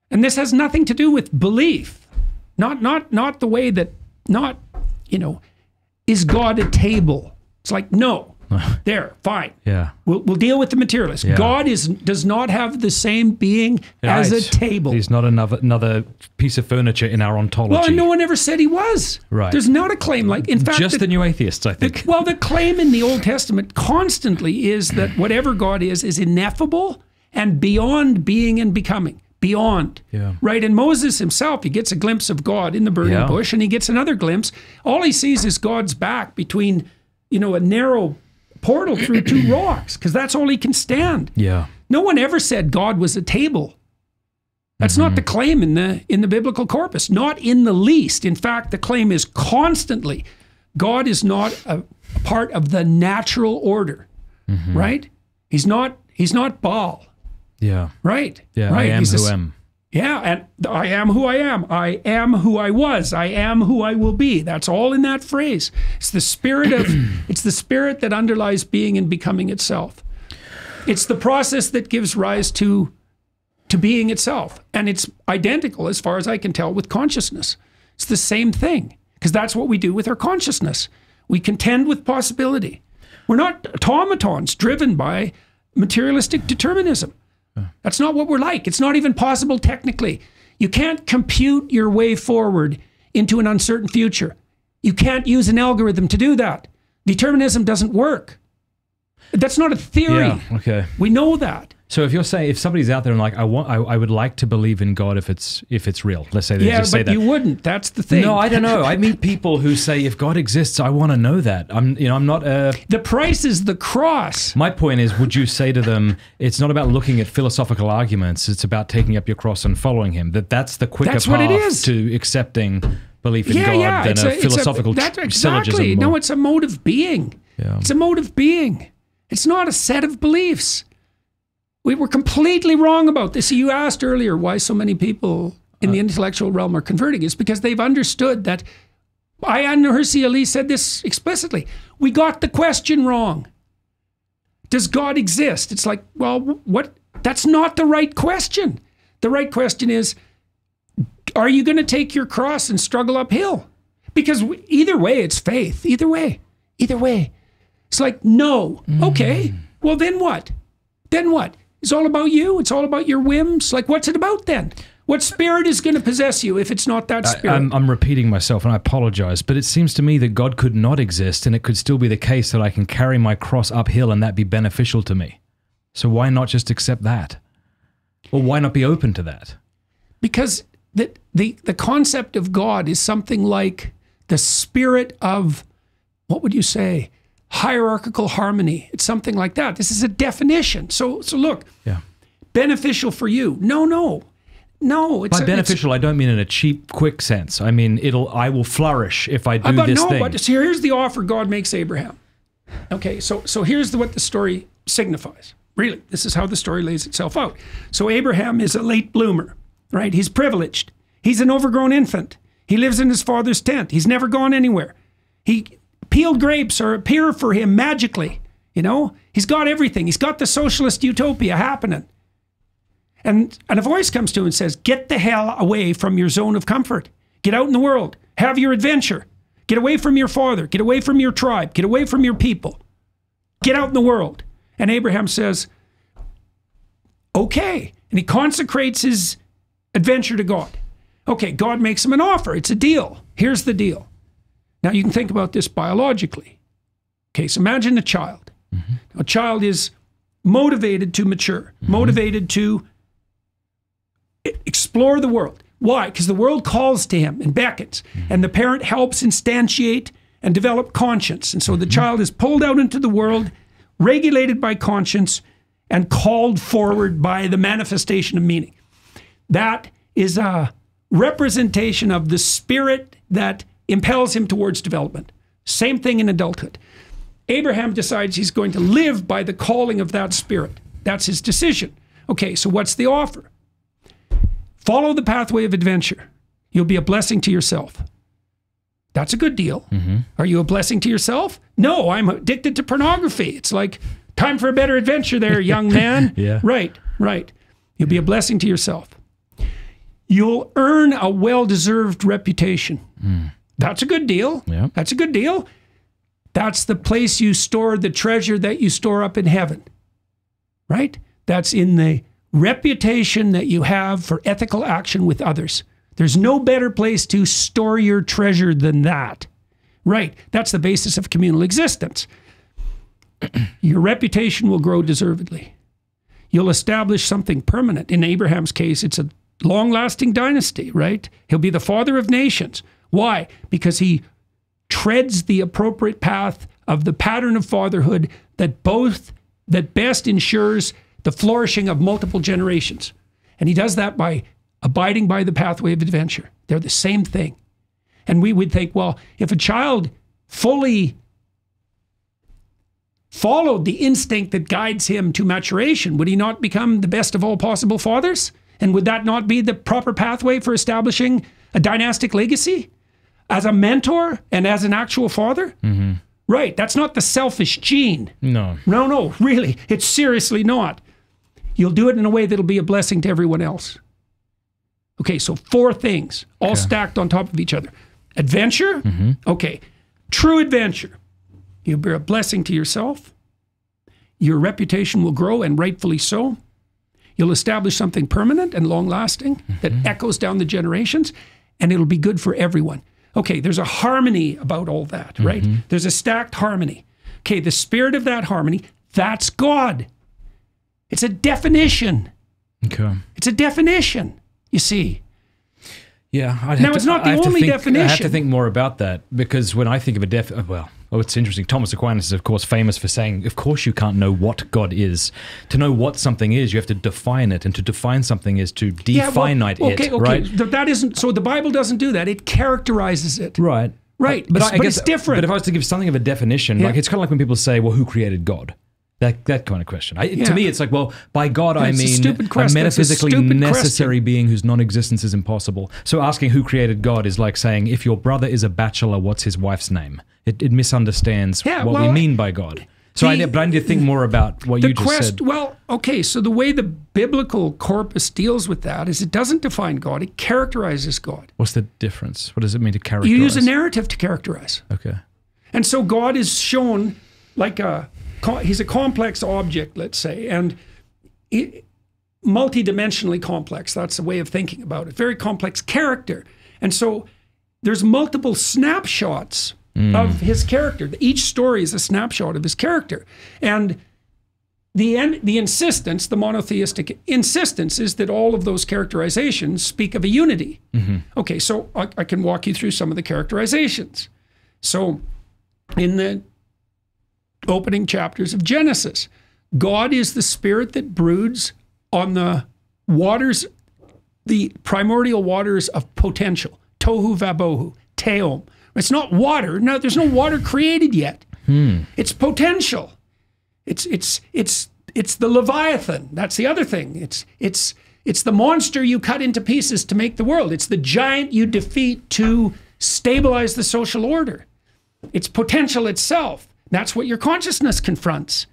And this has nothing to do with belief. Not the way that, is God a table? It's like, no. There, fine. Yeah. We'll deal with the materialist. Yeah. God does not have the same being as a table. He's not another piece of furniture in our ontology. Well, no one ever said he was. Right. There's not a claim like, in fact, just the new atheists, I think. The claim in the Old Testament constantly is that whatever God is ineffable and beyond being and becoming. Beyond. Yeah. Right? And Moses himself, he gets a glimpse of God in the burning bush, and he gets another glimpse. All he sees is God's back between, a narrow portal through two rocks, because that's all he can stand. Yeah. No one ever said God was a table. That's not the claim in the biblical corpus, not in the least. In fact, the claim is constantly God is not a part of the natural order, right? He's not Baal. Yeah. Right. Yeah. Right. I am who I am. Yeah, and I am who I am. I am who I was. I am who I will be. That's all in that phrase. It's the spirit that underlies being and becoming itself. It's the process that gives rise to being itself. And it's identical, as far as I can tell, with consciousness. It's the same thing, because that's what we do with our consciousness. We contend with possibility. We're not automatons driven by materialistic determinism. That's not what we're like. It's not even possible technically. You can't compute your way forward into an uncertain future. You can't use an algorithm to do that. Determinism doesn't work. That's not a theory. Yeah, okay. We know that. So if you're saying, if somebody's out there and like, I would like to believe in God if it's real. Let's say they just say that. Yeah, but you wouldn't. That's the thing. No, I don't know. I meet people who say, if God exists, I want to know that. I'm not The price is the cross. My point is, would you say to them, it's not about looking at philosophical arguments, it's about taking up your cross and following him. That's the quicker path to accepting belief in God than a philosophical syllogism. Exactly. No, it's a mode of being. Yeah. It's a mode of being. It's not a set of beliefs. We were completely wrong about this. You asked earlier why so many people in the intellectual realm are converting. It's because they've understood that. Ayaan Hirsi Ali said this explicitly. We got the question wrong. Does God exist? It's like, well, what? That's not the right question. The right question is, are you going to take your cross and struggle uphill? Because either way, it's faith. Either way. It's like, no. Okay. Well, then what? Then what? It's all about you. It's all about your whims. Like, what's it about then? What spirit is going to possess you if it's not that spirit? I'm repeating myself, and I apologize, but it seems to me that God could not exist, and it could still be the case that I can carry my cross uphill and that be beneficial to me. So why not just accept that? Or why not be open to that? Because the concept of God is something like the spirit of, what would you say, hierarchical harmony. It's something like that. This is a definition. So look, beneficial for you. No. By beneficial, I don't mean in a cheap, quick sense. I mean, I will flourish if I do this thing. But here's the offer God makes Abraham. Okay, so here's what the story signifies. Really, this is how the story lays itself out. So Abraham is a late bloomer, right? He's privileged. He's an overgrown infant. He lives in his father's tent. He's never gone anywhere. Peeled grapes appear for him magically, He's got everything. He's got the socialist utopia happening. And a voice comes to him and says, get the hell away from your zone of comfort. Get out in the world. Have your adventure. Get away from your father. Get away from your tribe. Get away from your people. Get out in the world. And Abraham says, okay. And he consecrates his adventure to God. Okay, God makes him an offer. It's a deal. Here's the deal. Now, you can think about this biologically. Okay, so imagine a child. A child is motivated to mature, motivated to explore the world. Why? Because the world calls to him and beckons, and the parent helps instantiate and develop conscience. And so the child is pulled out into the world, regulated by conscience, and called forward by the manifestation of meaning. That is a representation of the spirit that impels him towards development. Same thing in adulthood. Abraham decides he's going to live by the calling of that spirit. That's his decision. Okay, so what's the offer? Follow the pathway of adventure. You'll be a blessing to yourself. That's a good deal. Are you a blessing to yourself? No, I'm addicted to pornography. It's like, time for a better adventure there, young man. Yeah. Right. You'll be a blessing to yourself. you'll earn a well-deserved reputation. That's a good deal. Yeah. That's a good deal. That's the place you store the treasure that you store up in heaven, right? That's in the reputation that you have for ethical action with others. There's no better place to store your treasure than that. Right. That's the basis of communal existence. Your reputation will grow deservedly. You'll establish something permanent. In Abraham's case, it's a long-lasting dynasty, right? He'll be the father of nations. Why? Because he treads the appropriate path of the pattern of fatherhood that best ensures the flourishing of multiple generations. And he does that by abiding by the pathway of adventure. They're the same thing. And we would think, well, if a child fully followed the instinct that guides him to maturation, would he not become the best of all possible fathers? And would that not be the proper pathway for establishing a dynastic legacy? As a mentor and as an actual father? Mm-hmm. Right, that's not the selfish gene. No. No, really, it's seriously not. You'll do it in a way that'll be a blessing to everyone else. Okay, so 4 things, all stacked on top of each other. Adventure, okay, true adventure. You'll be a blessing to yourself. Your reputation will grow, and rightfully so. You'll establish something permanent and long-lasting that echoes down the generations, and it'll be good for everyone. Okay, there's a harmony about all that, right? There's a stacked harmony. Okay, the spirit of that harmony, that's God. It's a definition. Okay. It's a definition, you see. Yeah. It's not the only definition. I have to think more about that, because when I think of it's interesting. Thomas Aquinas is, of course, famous for saying, of course you can't know what God is. To know what something is, you have to define it. And to define something is to definite it, right? That isn't, so the Bible doesn't do that. It characterizes it. Right. Right. But I guess it's different. But if I was to give something of a definition, like it's kind of like when people say, well, who created God? That kind of question. To me, it's like, well, by God, I mean a metaphysically necessary being whose non-existence is impossible. So asking who created God is like saying, if your brother is a bachelor, what's his wife's name? It misunderstands what we mean by God. So I need to think more about what you just said. Well, okay, so the way the biblical corpus deals with that is it doesn't define God, it characterizes God. What's the difference? What does it mean to characterize? You use a narrative to characterize. Okay. And so God is shown like he's a complex object, let's say, and multidimensionally complex. That's the way of thinking about it. Very complex character. And so there's multiple snapshots of his character. Each story is a snapshot of his character. And the insistence, the monotheistic insistence, is that all of those characterizations speak of a unity. Okay, so I can walk you through some of the characterizations. So in the opening chapters of Genesis, God is the spirit that broods on the waters, the primordial waters of potential. Tohu vabohu, teom. It's not water. No, there's no water created yet. It's potential. It's the Leviathan. That's the other thing. It's the monster you cut into pieces to make the world. It's the giant you defeat to stabilize the social order. It's potential itself. That's what your consciousness confronts.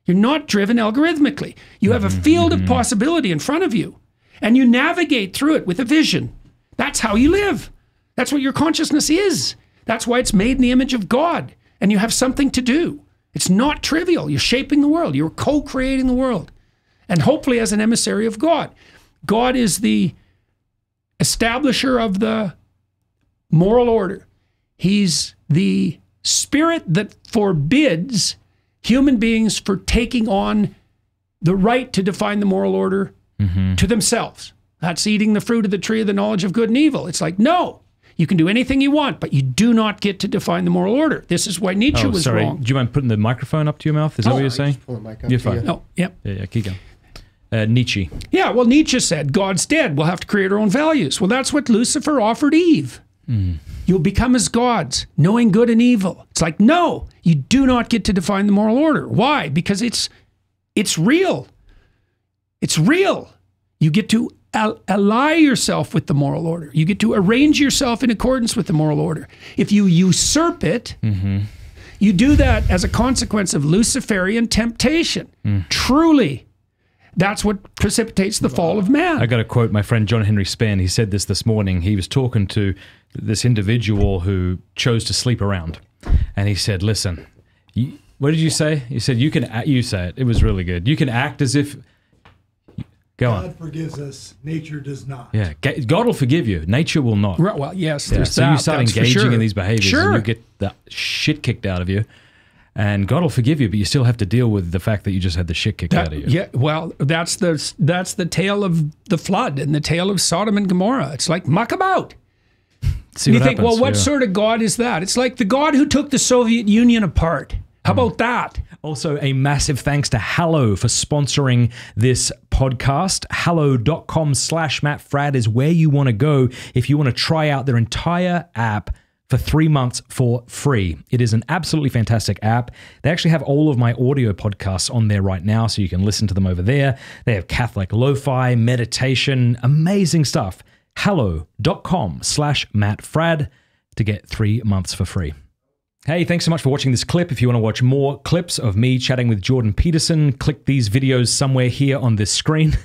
You're not driven algorithmically. You have a field of possibility in front of you, and you navigate through it with a vision. That's how you live. That's what your consciousness is. That's why it's made in the image of God, and you have something to do. It's not trivial. You're shaping the world. You're co-creating the world, and hopefully as an emissary of God. God is the establisher of the moral order. He's the spirit that forbids human beings for taking on the right to define the moral order to themselves. That's eating the fruit of the tree of the knowledge of good and evil. It's like, no, you can do anything you want, but you do not get to define the moral order. This is why Nietzsche was wrong. Do you mind putting the microphone up to your mouth? Is that what you're saying? Just pull the mic up. You're fine. Oh, yep. Yeah, keep going. Nietzsche. Yeah, well, Nietzsche said, God's dead. We'll have to create our own values. Well, that's what Lucifer offered Eve. You'll become as gods, knowing good and evil. It's like, no, you do not get to define the moral order. Why? Because it's real. It's real. You get to ally yourself with the moral order. You get to arrange yourself in accordance with the moral order. If you usurp it, you do that as a consequence of Luciferian temptation. Truly. That's what precipitates the fall of man. I got to quote my friend John Henry Spann. He said this morning. He was talking to this individual who chose to sleep around. And he said, listen, what did you say? He said, you say it. It was really good. You can act as if... God forgives us. Nature does not. Yeah, God will forgive you. Nature will not. Right, well, yes, there's so that. you start That's engaging for sure. in these behaviors and you get the shit kicked out of you. And God will forgive you, but you still have to deal with the fact that you just had the shit kicked out of you. Yeah, well, that's the tale of the flood and the tale of Sodom and Gomorrah. It's like muck about. See and you what think, happens. well, what sort of God is that? It's like the God who took the Soviet Union apart. How about that? Also, a massive thanks to Hallow for sponsoring this podcast. Hallow.com/Matt Fradd is where you want to go if you want to try out their entire app for 3 months for free. It is an absolutely fantastic app. They actually have all of my audio podcasts on there right now, so you can listen to them over there. They have Catholic lo-fi, meditation, amazing stuff. Hallow.com/Matt Fradd to get 3 months for free. Hey, thanks so much for watching this clip. If you want to watch more clips of me chatting with Jordan Peterson, click these videos somewhere here on this screen.